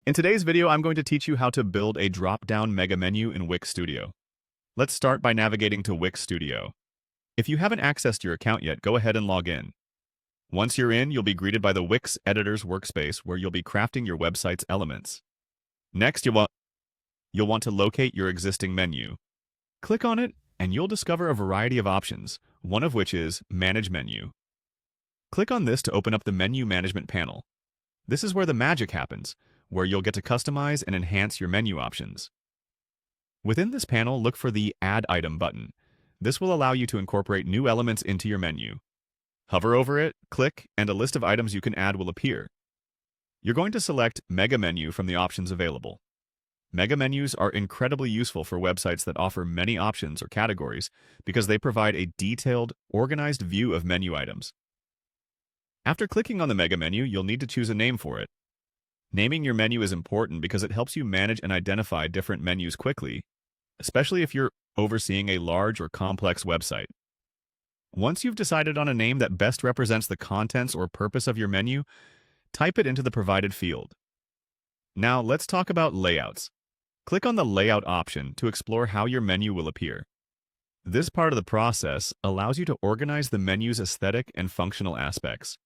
In today's video, I'm going to teach you how to build a drop-down mega menu in Wix Studio. Let's start by navigating to Wix Studio. If you haven't accessed your account yet, go ahead and log in. Once you're in, you'll be greeted by the Wix Editor's workspace where you'll be crafting your website's elements. Next, you'll want to locate your existing menu. Click on it, and you'll discover a variety of options, one of which is Manage Menu. Click on this to open up the Menu Management panel. This is where the magic happens, where you'll get to customize and enhance your menu options. Within this panel, look for the Add Item button. This will allow you to incorporate new elements into your menu. Hover over it, click, and a list of items you can add will appear. You're going to select Mega Menu from the options available. Mega menus are incredibly useful for websites that offer many options or categories because they provide a detailed, organized view of menu items. After clicking on the mega menu, you'll need to choose a name for it. Naming your menu is important because it helps you manage and identify different menus quickly, especially if you're overseeing a large or complex website. Once you've decided on a name that best represents the contents or purpose of your menu, type it into the provided field. Now, let's talk about layouts. Click on the Layout option to explore how your menu will appear. This part of the process allows you to organize the menu's aesthetic and functional aspects.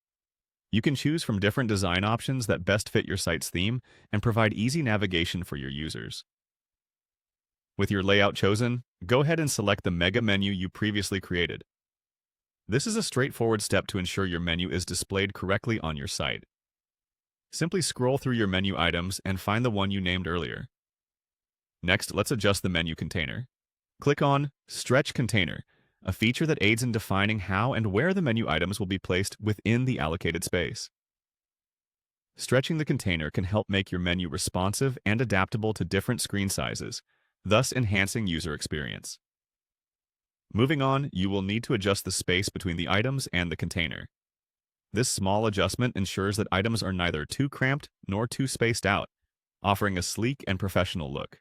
You can choose from different design options that best fit your site's theme and provide easy navigation for your users. With your layout chosen, go ahead and select the mega menu you previously created. This is a straightforward step to ensure your menu is displayed correctly on your site. Simply scroll through your menu items and find the one you named earlier. Next, let's adjust the menu container. Click on Stretch Container, a feature that aids in defining how and where the menu items will be placed within the allocated space. Stretching the container can help make your menu responsive and adaptable to different screen sizes, thus enhancing user experience. Moving on, you will need to adjust the space between the items and the container. This small adjustment ensures that items are neither too cramped nor too spaced out, offering a sleek and professional look.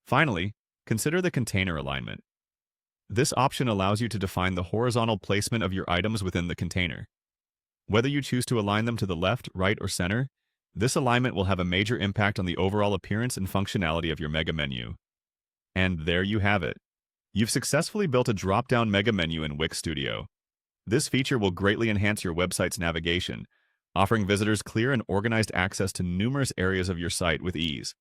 Finally, consider the container alignment. This option allows you to define the horizontal placement of your items within the container. Whether you choose to align them to the left, right, or center, this alignment will have a major impact on the overall appearance and functionality of your mega menu. And there you have it. You've successfully built a drop-down mega menu in Wix Studio. This feature will greatly enhance your website's navigation, offering visitors clear and organized access to numerous areas of your site with ease.